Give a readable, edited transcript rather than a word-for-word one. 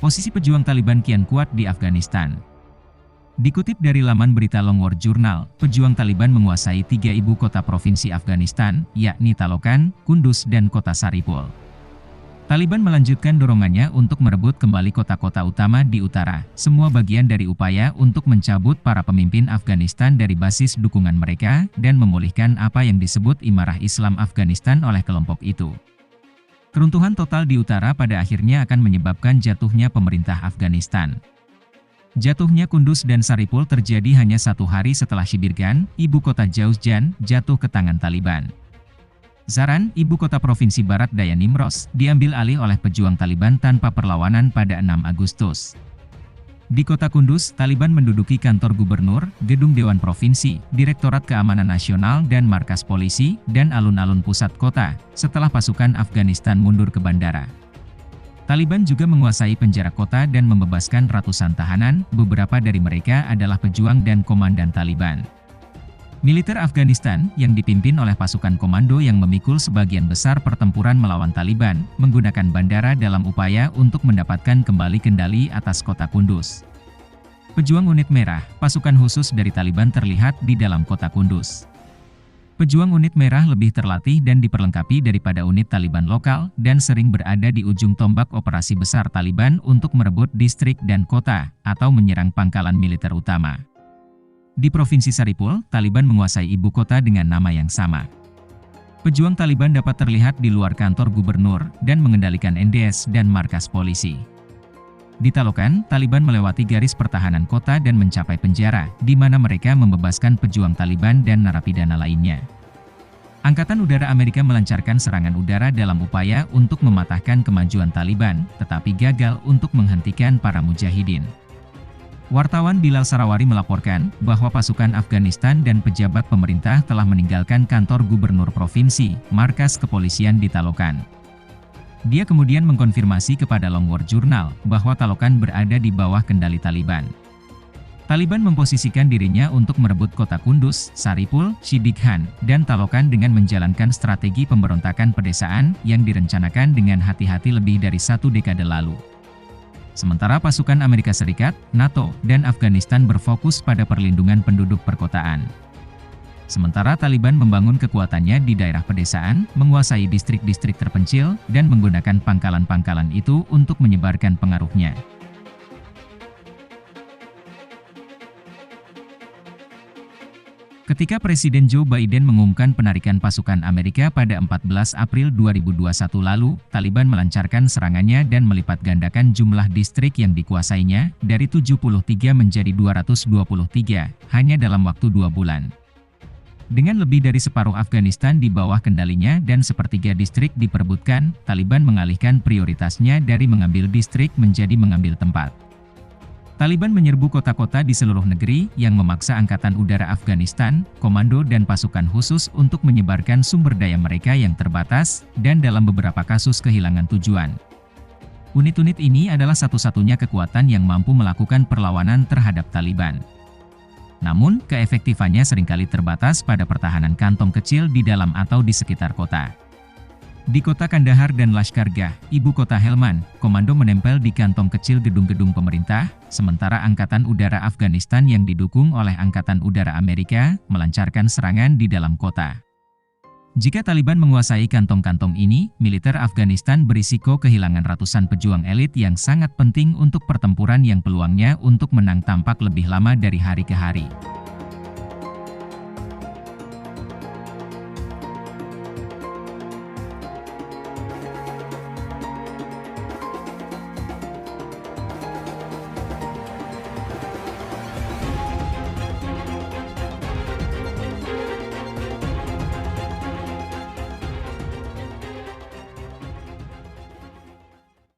Posisi pejuang Taliban kian kuat di Afghanistan. Dikutip dari laman berita Long War Journal, pejuang Taliban menguasai 3 ibu kota provinsi Afghanistan, yakni Taloqan, Kunduz, dan kota Saripul. Taliban melanjutkan dorongannya untuk merebut kembali kota-kota utama di utara, semua bagian dari upaya untuk mencabut para pemimpin Afghanistan dari basis dukungan mereka dan memulihkan apa yang disebut Imarah Islam Afghanistan oleh kelompok itu. Keruntuhan total di utara pada akhirnya akan menyebabkan jatuhnya pemerintah Afghanistan. Jatuhnya Kunduz dan Saripul terjadi hanya 1 hari setelah Shibirgan, ibu kota Jaushjan, jatuh ke tangan Taliban. Zaran, ibu kota provinsi Barat Daya Nimros, diambil alih oleh pejuang Taliban tanpa perlawanan pada 6 Agustus. Di kota Kunduz, Taliban menduduki kantor gubernur, gedung Dewan Provinsi, Direktorat Keamanan Nasional dan markas polisi, dan alun-alun pusat kota, setelah pasukan Afghanistan mundur ke bandara. Taliban juga menguasai penjara kota dan membebaskan ratusan tahanan, beberapa dari mereka adalah pejuang dan komandan Taliban. Militer Afghanistan, yang dipimpin oleh pasukan komando yang memikul sebagian besar pertempuran melawan Taliban, menggunakan bandara dalam upaya untuk mendapatkan kembali kendali atas kota Kunduz. Pejuang Unit Merah, pasukan khusus dari Taliban terlihat di dalam kota Kunduz. Pejuang Unit Merah lebih terlatih dan diperlengkapi daripada unit Taliban lokal, dan sering berada di ujung tombak operasi besar Taliban untuk merebut distrik dan kota, atau menyerang pangkalan militer utama. Di Provinsi Saripul, Taliban menguasai ibu kota dengan nama yang sama. Pejuang Taliban dapat terlihat di luar kantor gubernur, dan mengendalikan NDS dan markas polisi. Di Taloqan, Taliban melewati garis pertahanan kota dan mencapai penjara, di mana mereka membebaskan pejuang Taliban dan narapidana lainnya. Angkatan Udara Amerika melancarkan serangan udara dalam upaya untuk mematahkan kemajuan Taliban, tetapi gagal untuk menghentikan para mujahidin. Wartawan Bilal Sarawari melaporkan bahwa pasukan Afghanistan dan pejabat pemerintah telah meninggalkan kantor gubernur provinsi, markas kepolisian di Taloqan. Dia kemudian mengkonfirmasi kepada Long War Journal bahwa Taloqan berada di bawah kendali Taliban. Taliban memposisikan dirinya untuk merebut kota Kunduz, Saripul, Shibirgan, dan Taloqan dengan menjalankan strategi pemberontakan pedesaan yang direncanakan dengan hati-hati lebih dari 1 dekade lalu. Sementara pasukan Amerika Serikat, NATO, dan Afghanistan berfokus pada perlindungan penduduk perkotaan. Sementara Taliban membangun kekuatannya di daerah pedesaan, menguasai distrik-distrik terpencil, dan menggunakan pangkalan-pangkalan itu untuk menyebarkan pengaruhnya. Ketika Presiden Joe Biden mengumumkan penarikan pasukan Amerika pada 14 April 2021 lalu, Taliban melancarkan serangannya dan melipat gandakan jumlah distrik yang dikuasainya, dari 73 menjadi 223, hanya dalam waktu 2 bulan. Dengan lebih dari separuh Afghanistan di bawah kendalinya dan sepertiga distrik diperebutkan, Taliban mengalihkan prioritasnya dari mengambil distrik menjadi mengambil tempat. Taliban menyerbu kota-kota di seluruh negeri yang memaksa Angkatan Udara Afghanistan, komando dan pasukan khusus untuk menyebarkan sumber daya mereka yang terbatas, dan dalam beberapa kasus kehilangan tujuan. Unit-unit ini adalah satu-satunya kekuatan yang mampu melakukan perlawanan terhadap Taliban. Namun, keefektifannya seringkali terbatas pada pertahanan kantong kecil di dalam atau di sekitar kota. Di kota Kandahar dan Lashkargah, ibu kota Helmand, komando menempel di kantong kecil gedung-gedung pemerintah, sementara Angkatan Udara Afghanistan yang didukung oleh Angkatan Udara Amerika, melancarkan serangan di dalam kota. Jika Taliban menguasai kantong-kantong ini, militer Afghanistan berisiko kehilangan ratusan pejuang elit yang sangat penting untuk pertempuran yang peluangnya untuk menang tampak lebih lama dari hari ke hari.